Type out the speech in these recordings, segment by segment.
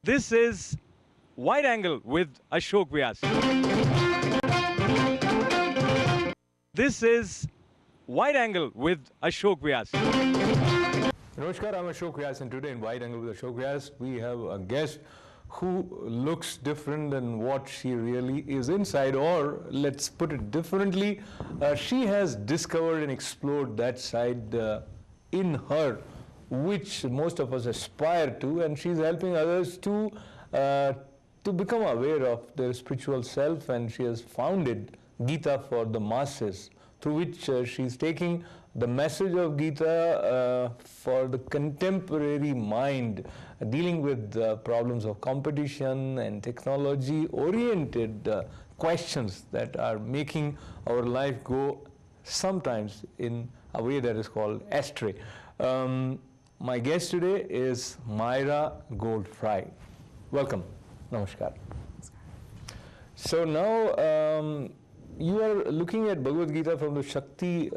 This is Wide Angle with Ashok Vyas. This is Wide Angle with Ashok Vyas. Namaskar, I'm Ashok Vyas, and today in Wide Angle with Ashok Vyas, we have a guest who looks different than what she really is inside, or let's put it differently, she has discovered and explored that side in her, which most of us aspire to, and she's helping others to become aware of their spiritual self, and she has founded Gita for the masses, through which she's taking the message of Gita for the contemporary mind, dealing with problems of competition and technology-oriented questions that are making our life go sometimes in a way that is called astray. My guest today is Myra Goldfry. Welcome. Namaskar. So now you are looking at Bhagavad Gita from the Shakti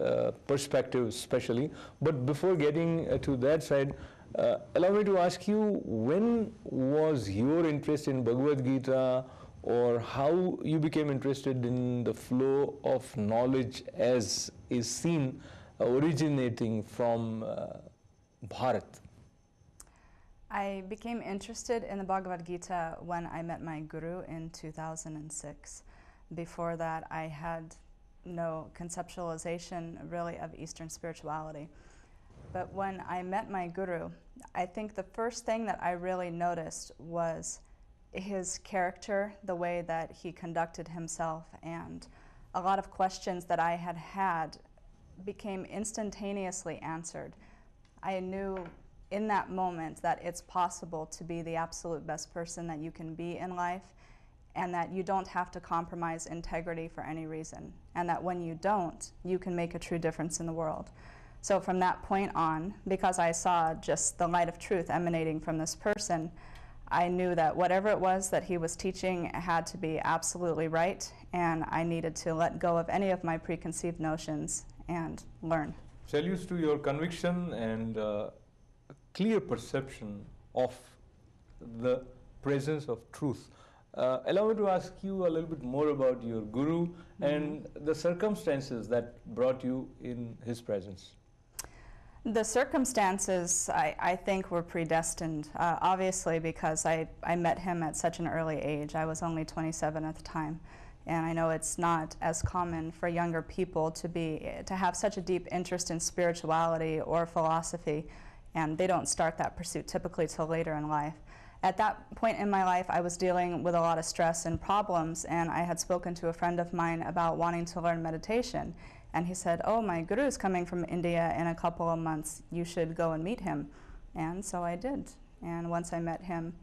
perspective especially, but before getting to that side, allow me to ask you, when was your interest in Bhagavad Gita, or how you became interested in the flow of knowledge as is seen originating from Bharat? I became interested in the Bhagavad Gita when I met my guru in 2006. Before that, I had no conceptualization really of Eastern spirituality. But when I met my guru, I think the first thing that I really noticed was his character, the way that he conducted himself, and a lot of questions that I had had became instantaneously answered. I knew in that moment that it's possible to be the absolute best person that you can be in life, and that you don't have to compromise integrity for any reason, and that when you don't, you can make a true difference in the world. So from that point on, because I saw just the light of truth emanating from this person, I knew that whatever it was that he was teaching had to be absolutely right, and I needed to let go of any of my preconceived notions and learn. Salutes to your conviction and clear perception of the presence of truth. Allow me to ask you a little bit more about your guru and the circumstances that brought you in his presence. The circumstances, I think, were predestined, obviously, because I met him at such an early age. I was only 27 at the time, and I know it's not as common for younger people to have such a deep interest in spirituality or philosophy, and they don't start that pursuit typically till later in life. At that point in my life, I was dealing with a lot of stress and problems, and I had spoken to a friend of mine about wanting to learn meditation. And he said, "Oh, my guru is coming from India in a couple of months. You should go and meet him." And so I did. And once I met him,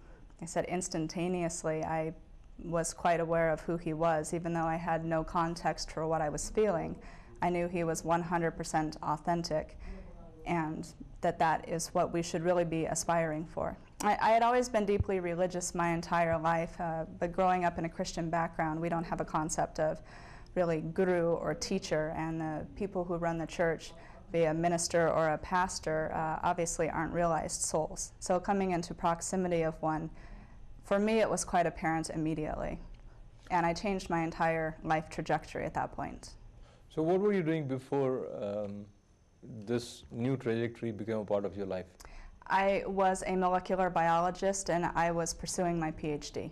I said instantaneously, I was quite aware of who he was, even though I had no context for what I was feeling. I knew he was 100% authentic, and that is what we should really be aspiring for. I had always been deeply religious my entire life, but growing up in a Christian background, we don't have a concept of really guru or teacher, and the people who run the church, be a minister or a pastor, obviously aren't realized souls. So coming into proximity of one, for me it was quite apparent immediately, and I changed my entire life trajectory at that point. So what were you doing before this new trajectory became a part of your life? I was a molecular biologist, and I was pursuing my PhD.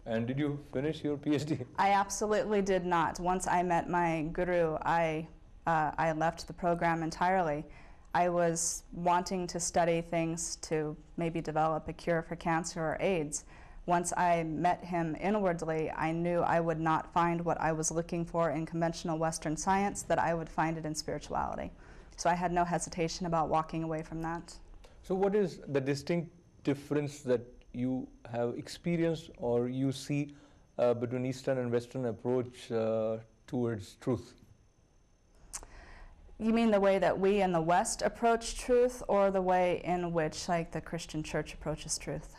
And did you finish your PhD? I absolutely did not. Once I met my guru, I left the program entirely. I was wanting to study things to maybe develop a cure for cancer or AIDS. Once I met him inwardly, I knew I would not find what I was looking for in conventional Western science, that I would find it in spirituality. So I had no hesitation about walking away from that. So what is the distinct difference that you have experienced or you see between Eastern and Western approach towards truth? You mean the way that we in the West approach truth, or the way in which, like, the Christian church approaches truth?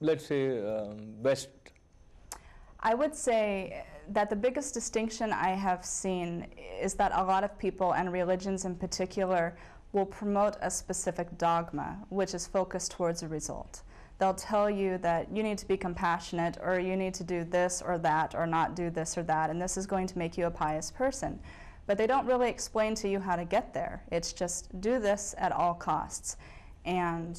Let's say West. I would say that the biggest distinction I have seen is that a lot of people, and religions in particular, will promote a specific dogma, which is focused towards a result. They'll tell you that you need to be compassionate, or you need to do this or that, or not do this or that, and this is going to make you a pious person. But they don't really explain to you how to get there. It's just do this at all costs. And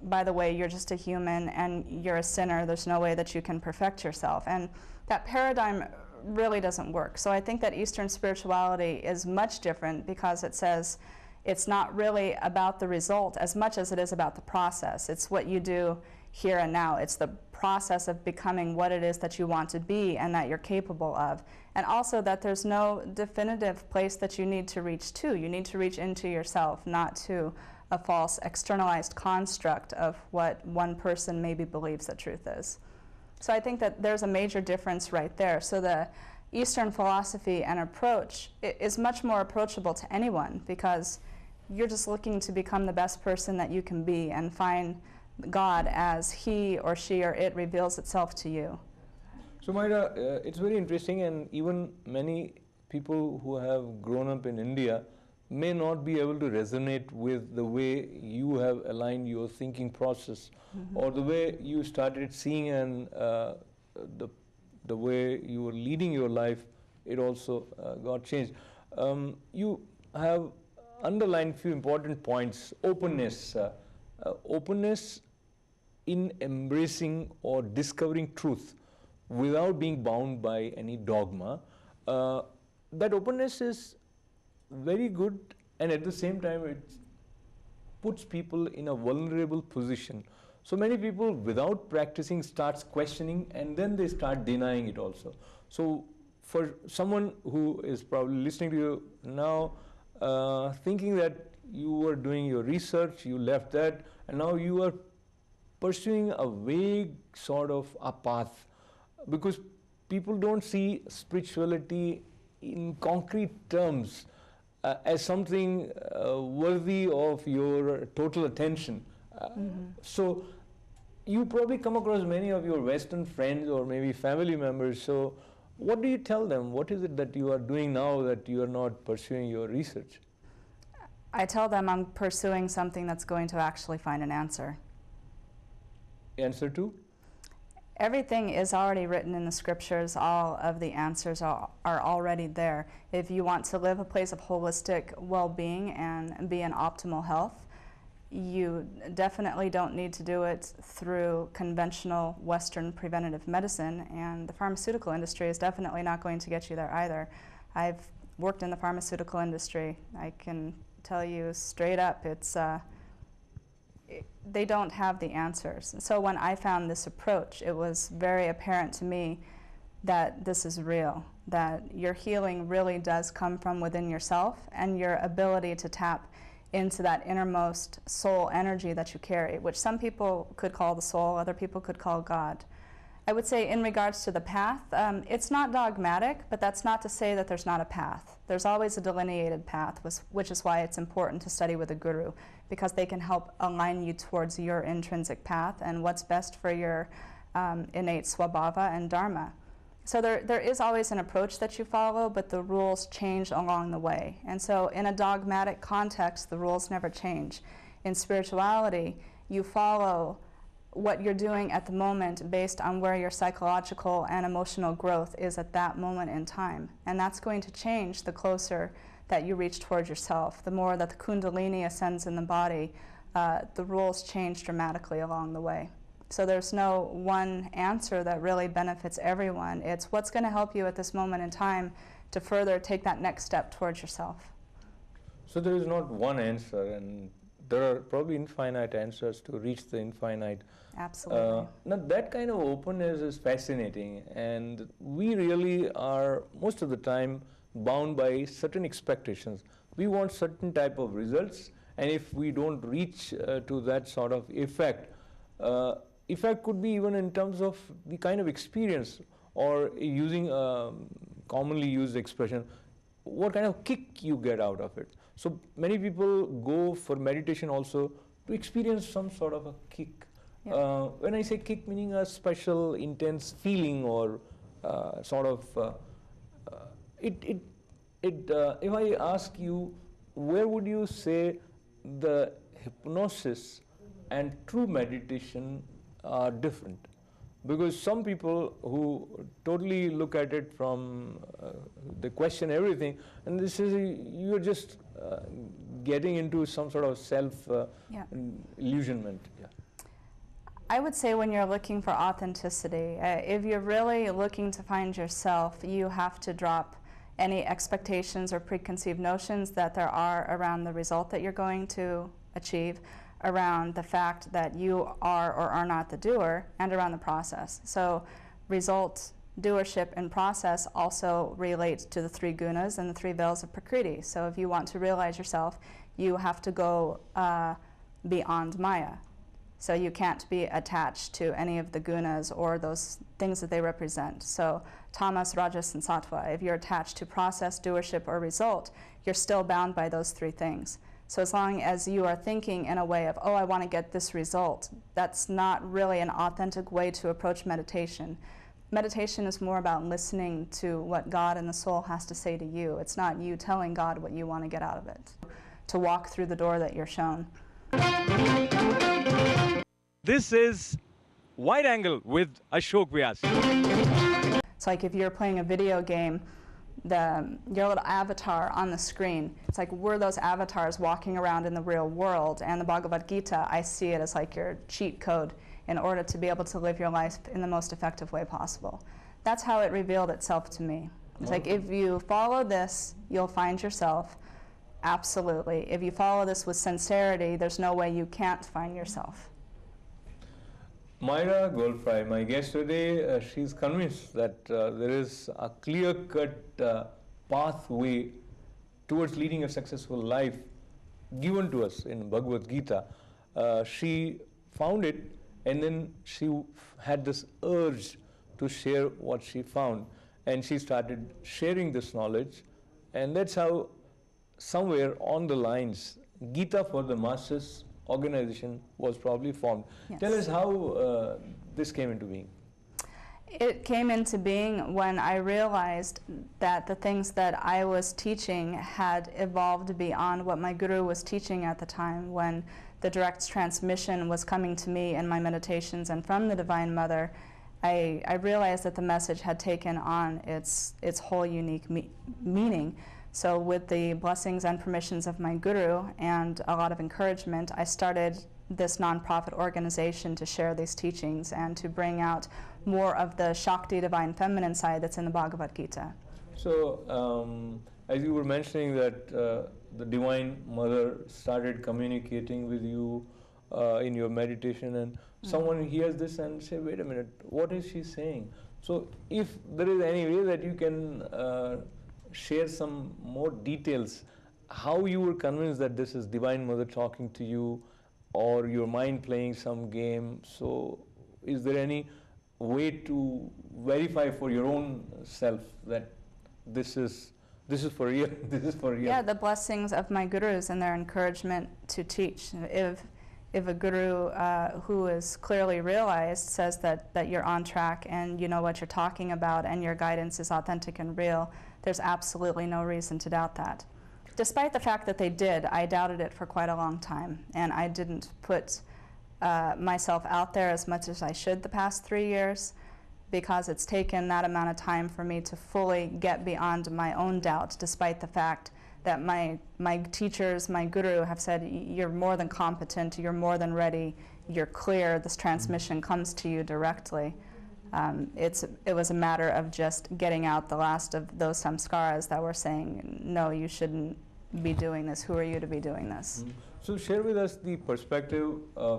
by the way, you're just a human and you're a sinner. There's no way that you can perfect yourself. And that paradigm really doesn't work. So I think that Eastern spirituality is much different, because it says it's not really about the result as much as it is about the process. It's what you do here and now. It's the process of becoming what it is that you want to be and that you're capable of. And also that there's no definitive place that you need to reach to. You need to reach into yourself, not to a false externalized construct of what one person maybe believes the truth is. So I think that there's a major difference right there. So the Eastern philosophy and approach is much more approachable to anyone, because you're just looking to become the best person that you can be and find God as he or she or it reveals itself to you. So Myra, it's very interesting, and even many people who have grown up in India may not be able to resonate with the way you have aligned your thinking process, or the way you started seeing, and the way you were leading your life, it also got changed. You have underlined few important points. Openness. Openness in embracing or discovering truth without being bound by any dogma. That openness is very good, and at the same time it puts people in a vulnerable position. So many people without practicing starts questioning, and then they start denying it also. So for someone who is probably listening to you now, thinking that you were doing your research, you left that, and now you are pursuing a vague sort of a path, because people don't see spirituality in concrete terms as something worthy of your total attention. So you probably come across many of your Western friends or maybe family members. So what do you tell them? What is it that you are doing now that you are not pursuing your research? I tell them I'm pursuing something that's going to actually find an answer. Answer to? Everything is already written in the scriptures. All of the answers are already there. If you want to live a place of holistic well-being and be in optimal health, you definitely don't need to do it through conventional Western preventative medicine, and the pharmaceutical industry is definitely not going to get you there either. I've worked in the pharmaceutical industry. I can tell you straight up, they don't have the answers. So when I found this approach, it was very apparent to me that this is real, that your healing really does come from within yourself, and your ability to tap into that innermost soul energy that you carry, which some people could call the soul, other people could call God. I would say in regards to the path, it's not dogmatic, but that's not to say that there's not a path. There's always a delineated path, which is why it's important to study with a guru, because they can help align you towards your intrinsic path and what's best for your innate swabhava and dharma. So there is always an approach that you follow, but the rules change along the way. And so in a dogmatic context, the rules never change. In spirituality, you follow what you're doing at the moment based on where your psychological and emotional growth is at that moment in time. And that's going to change the closer that you reach towards yourself. The more that the kundalini ascends in the body, the rules change dramatically along the way. So there's no one answer that really benefits everyone. It's what's going to help you at this moment in time to further take that next step towards yourself. So there is not one answer, and there are probably infinite answers to reach the infinite. Absolutely. Now that kind of openness is fascinating, and we really are most of the time bound by certain expectations. We want certain type of results, and if we don't reach to that sort of effect could be even in terms of the kind of experience, or using a commonly used expression, what kind of kick you get out of it. So many people go for meditation also to experience some sort of a kick. Yeah. When I say kick, meaning a special intense feeling, or sort of if I ask you, where would you say the hypnosis and true meditation are different? Because some people who totally look at it from, they question everything, and this is, you're just getting into some sort of self-illusionment. Yeah. I would say when you're looking for authenticity, if you're really looking to find yourself, you have to drop any expectations or preconceived notions that there are around the result that you're going to achieve, around the fact that you are or are not the doer, and around the process. So result, doership, and process also relate to the three gunas and the three veils of Prakriti. So if you want to realize yourself, you have to go beyond Maya. So you can't be attached to any of the gunas or those things that they represent. So tamas, rajas, and sattva, if you're attached to process, doership, or result, you're still bound by those three things. So as long as you are thinking in a way of, oh, I want to get this result, that's not really an authentic way to approach meditation. Meditation is more about listening to what God and the soul has to say to you. It's not you telling God what you want to get out of it, to walk through the door that you're shown. This is Wide Angle with Ashok Vyas. It's like if you're playing a video game, your little avatar on the screen, it's like we're those avatars walking around in the real world. And the Bhagavad Gita, I see it as like your cheat code in order to be able to live your life in the most effective way possible. That's how it revealed itself to me. It's like if you follow this, you'll find yourself. Absolutely. If you follow this with sincerity, there's no way you can't find yourself. Myra Goldfry, my guest today, she's convinced that there is a clear-cut pathway towards leading a successful life given to us in Bhagavad Gita. She found it, and then she had this urge to share what she found, and she started sharing this knowledge, and that's how somewhere on the lines Gita for the Masses organization was probably formed. Yes. Tell us how this came into being. It came into being when I realized that the things that I was teaching had evolved beyond what my guru was teaching at the time, when the direct transmission was coming to me in my meditations and from the Divine Mother. I realized that the message had taken on its whole unique meaning. So with the blessings and permissions of my guru and a lot of encouragement, I started this nonprofit organization to share these teachings and to bring out more of the Shakti, divine feminine side that's in the Bhagavad Gita. So, as you were mentioning that the Divine Mother started communicating with you in your meditation, and someone hears this and say, wait a minute, what is she saying? So if there is any way that you can share some more details, how you were convinced that this is Divine Mother talking to you, or your mind playing some game. So is there any way to verify for your own self that this is for real, this is for real? Yeah, the blessings of my gurus and their encouragement to teach. If a guru who is clearly realized says that you're on track and you know what you're talking about and your guidance is authentic and real, there's absolutely no reason to doubt that. Despite the fact that they did, I doubted it for quite a long time, and I didn't put myself out there as much as I should the past 3 years, because it's taken that amount of time for me to fully get beyond my own doubt, despite the fact that my teachers, my guru have said, you're more than competent, you're more than ready, you're clear, this transmission comes to you directly. It was a matter of just getting out the last of those samskaras that were saying, no, you shouldn't be doing this, who are you to be doing this? So share with us the perspective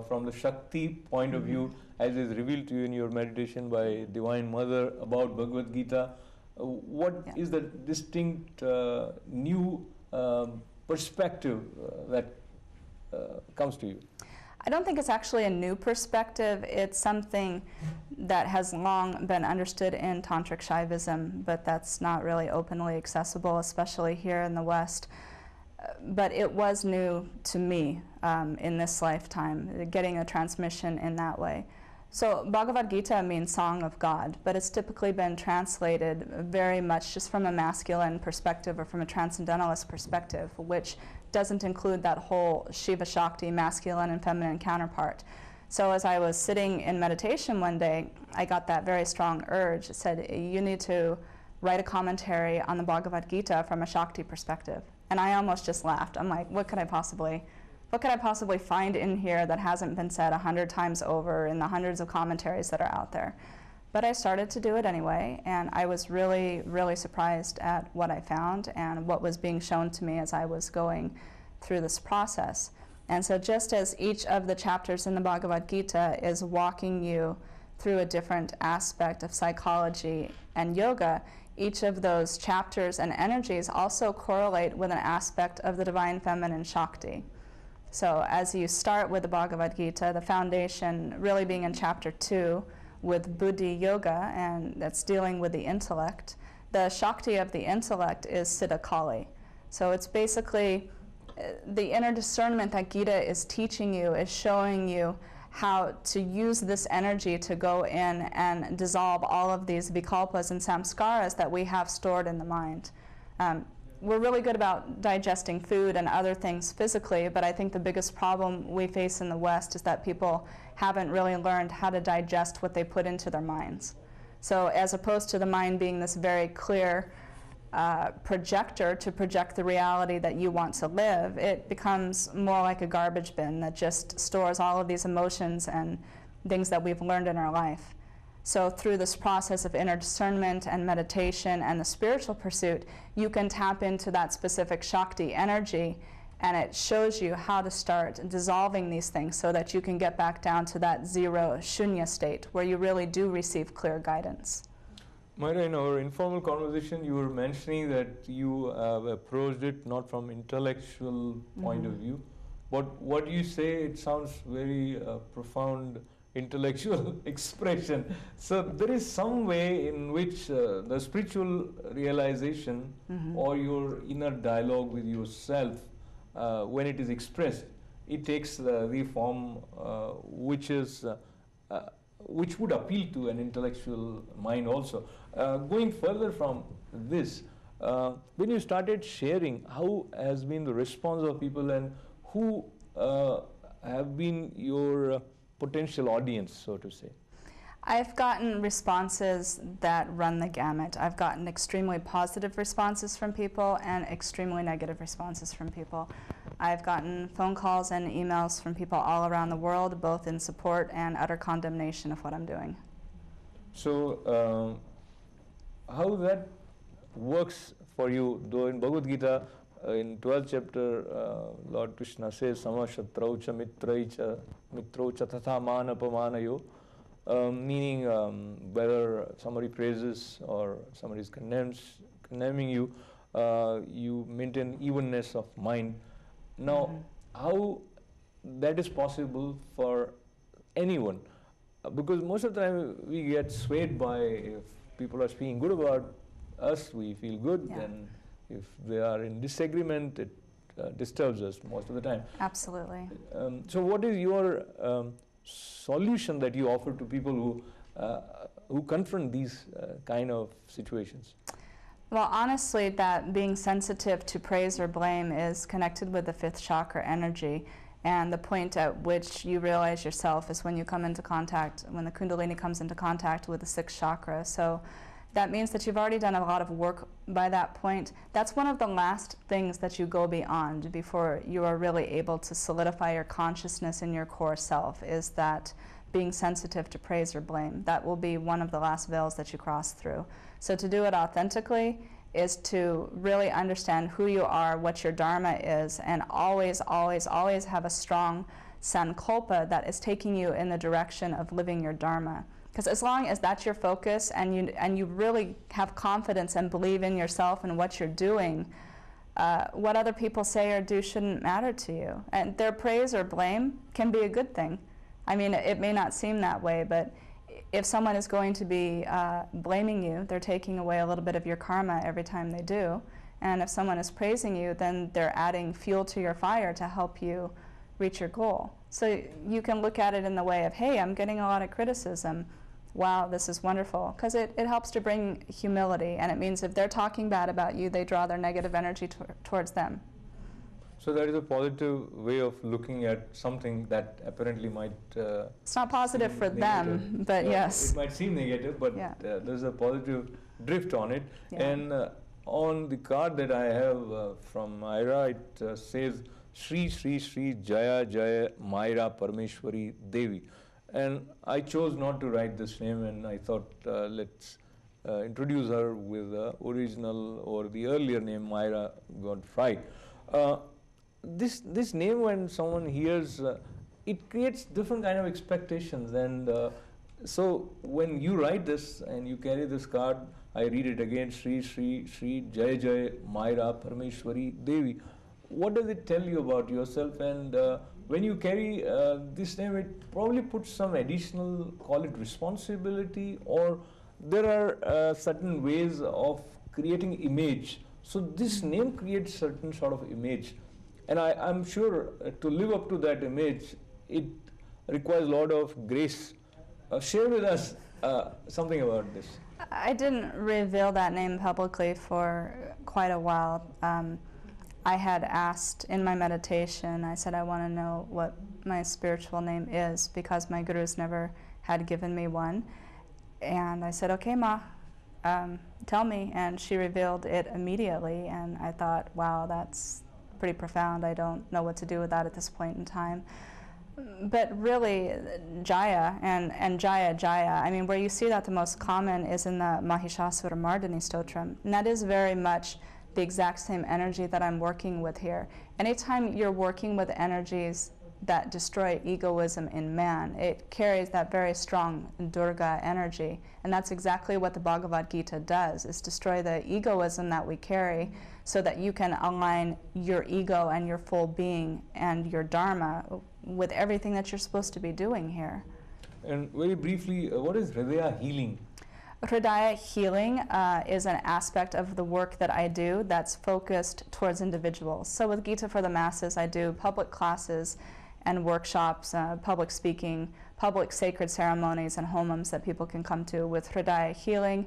from the Shakti point of view, as is revealed to you in your meditation by Divine Mother about Bhagavad Gita. What is the distinct new perspective that comes to you? I don't think it's actually a new perspective. It's something that has long been understood in Tantric Shaivism, but that's not really openly accessible, especially here in the West. But it was new to me in this lifetime, getting a transmission in that way. So Bhagavad Gita means Song of God, but it's typically been translated very much just from a masculine perspective or from a transcendentalist perspective, which doesn't include that whole Shiva Shakti, masculine and feminine counterpart. So as I was sitting in meditation one day, I got that very strong urge. It said, you need to write a commentary on the Bhagavad Gita from a Shakti perspective. And I almost just laughed. I'm like, what could I possibly find in here that hasn't been said 100 times over in the hundreds of commentaries that are out there? But I started to do it anyway, and I was really, really surprised at what I found and what was being shown to me as I was going through this process. And so just as each of the chapters in the Bhagavad Gita is walking you through a different aspect of psychology and yoga, each of those chapters and energies also correlate with an aspect of the divine feminine Shakti. So as you start with the Bhagavad Gita, the foundation really being in chapter 2, with Buddhi Yoga, and that's dealing with the intellect. The Shakti of the intellect is Siddha Kali. So it's basically the inner discernment that Gita is teaching you, is showing you how to use this energy to go in and dissolve all of these vikalpas and samskaras that we have stored in the mind. We're really good about digesting food and other things physically, but I think the biggest problem we face in the West is that people haven't really learned how to digest what they put into their minds. So as opposed to the mind being this very clear projector to project the reality that you want to live, it becomes more like a garbage bin that just stores all of these emotions and things that we've learned in our life. So through this process of inner discernment and meditation and the spiritual pursuit, you can tap into that specific Shakti energy, and it shows you how to start dissolving these things so that you can get back down to that zero shunya state where you really do receive clear guidance. Myra, in our informal conversation, you were mentioning that you approached it not from intellectual point of view, but what you say, it sounds very profound intellectual expression. So there is some way in which the spiritual realization or your inner dialogue with yourself, when it is expressed, it takes the form which would appeal to an intellectual mind also. Going further from this, when you started sharing, how has been the response of people, and who have been your potential audience, so to say? I've gotten responses that run the gamut. I've gotten extremely positive responses from people and extremely negative responses from people. I've gotten phone calls and emails from people all around the world, both in support and utter condemnation of what I'm doing. So, how that works for you, though in Bhagavad Gita, in 12th chapter, Lord Krishna says, Samashatraucha mitraicha mitrocha tatha manapamanayo, meaning whether somebody praises or somebody is condemning you, you maintain evenness of mind. Now, how that is possible for anyone? Because most of the time we get swayed by, if people are speaking good about us, we feel good, and if they are in disagreement, it disturbs us most of the time. Absolutely. So what is your solution that you offer to people who confront these kind of situations? Well, honestly, that being sensitive to praise or blame is connected with the fifth chakra energy, and the point at which you realize yourself is when you come into contact, when the Kundalini comes into contact with the sixth chakra. So that means that you've already done a lot of work by that point. That's one of the last things that you go beyond before you are really able to solidify your consciousness in your core self, is that being sensitive to praise or blame. That will be one of the last veils that you cross through. So to do it authentically is to really understand who you are, what your dharma is, and always, always, always have a strong sankalpa that is taking you in the direction of living your dharma. Because as long as that's your focus and you really have confidence and believe in yourself and what you're doing, what other people say or do shouldn't matter to you. And their praise or blame can be a good thing. I mean, it may not seem that way, but if someone is going to be blaming you, they're taking away a little bit of your karma every time they do. And if someone is praising you, then they're adding fuel to your fire to help you reach your goal. So you can look at it in the way of, hey, I'm getting a lot of criticism. Wow, this is wonderful. Because it helps to bring humility, and it means if they're talking bad about you, they draw their negative energy towards them. So that is a positive way of looking at something that apparently might. It's not positive seem for negative. them, but yes. It might seem negative, but Yeah. there's a positive drift on it. Yeah. And on the card that I have from Myra, it says Shri Shri Shri Jaya Jaya Myra Parmeshwari Devi. And I chose not to write this name, and I thought let's introduce her with the original or the earlier name Myra Godfrey. This name, when someone hears, it creates different kind of expectations, and so when you write this and you carry this card, I read it again, Shri Shri Shri Jai Jai Myra Parmeshwari Devi. What does it tell you about yourself? And when you carry this name, it probably puts some additional, call it responsibility, or there are certain ways of creating image. So this name creates certain sort of image. And I'm sure to live up to that image, it requires a lot of grace. Share with us something about this. I didn't reveal that name publicly for quite a while. I had asked in my meditation, I said I want to know what my spiritual name is because my gurus never had given me one. And I said, okay, Ma, tell me. And she revealed it immediately. And I thought, wow, that's pretty profound. I don't know what to do with that at this point in time. But really, Jaya and Jaya Jaya, I mean, where you see that the most common is in the Mahishasura Mardini Stotram. And that is very much the exact same energy that I'm working with here. Anytime you're working with energies that destroy egoism in man, it carries that very strong Durga energy. And that's exactly what the Bhagavad Gita does, is destroy the egoism that we carry so that you can align your ego and your full being and your dharma with everything that you're supposed to be doing here. And very briefly, what is Hridaya healing? Hridaya healing is an aspect of the work that I do that's focused towards individuals. So with Gita for the Masses, I do public classes and workshops, public speaking, public sacred ceremonies and homams that people can come to. With Hridaya healing,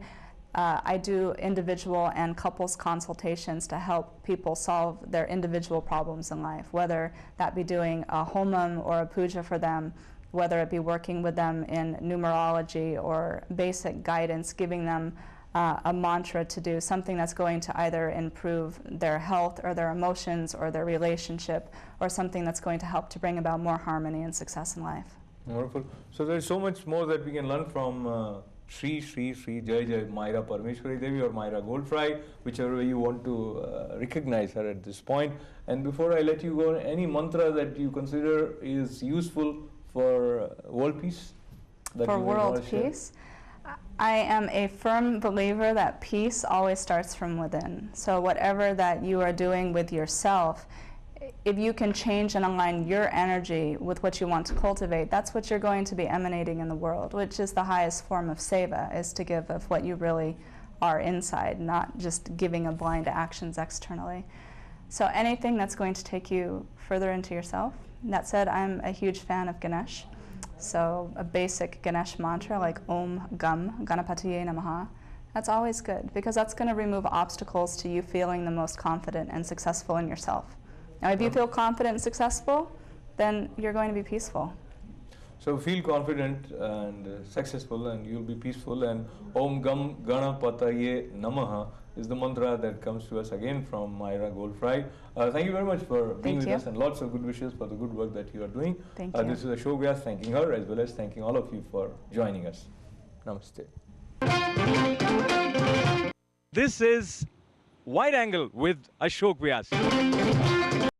I do individual and couples consultations to help people solve their individual problems in life, whether that be doing a homam or a puja for them, whether it be working with them in numerology or basic guidance, giving them a mantra to do, something that's going to either improve their health or their emotions or their relationship, or something that's going to help to bring about more harmony and success in life. Wonderful. So there's so much more that we can learn from Shri Shri Shri Jai Jai Myra Parmeshwari Devi or Myra Goldfry, whichever way you want to recognize her at this point. And before I let you go, any mantra that you consider is useful for world peace? For world peace? I am a firm believer that peace always starts from within. So whatever that you are doing with yourself, if you can change and align your energy with what you want to cultivate, that's what you're going to be emanating in the world, which is the highest form of seva, is to give of what you really are inside, not just giving of blind actions externally. So anything that's going to take you further into yourself. That said, I'm a huge fan of Ganesh. So a basic Ganesh mantra like Om Gam Ganapatiye Namaha, that's always good because that's going to remove obstacles to you feeling the most confident and successful in yourself. Now if you feel confident and successful, then you're going to be peaceful. So feel confident and successful and you'll be peaceful, and Om Gam Ganapataye Namaha is the mantra that comes to us again from Myra Goldfry. Thank you very much for being with us, and lots of good wishes for the good work that you are doing. Thank you. This is Ashok Vyas thanking her as well as thanking all of you for joining us. Namaste. This is Wide Angle with Ashok Vyas.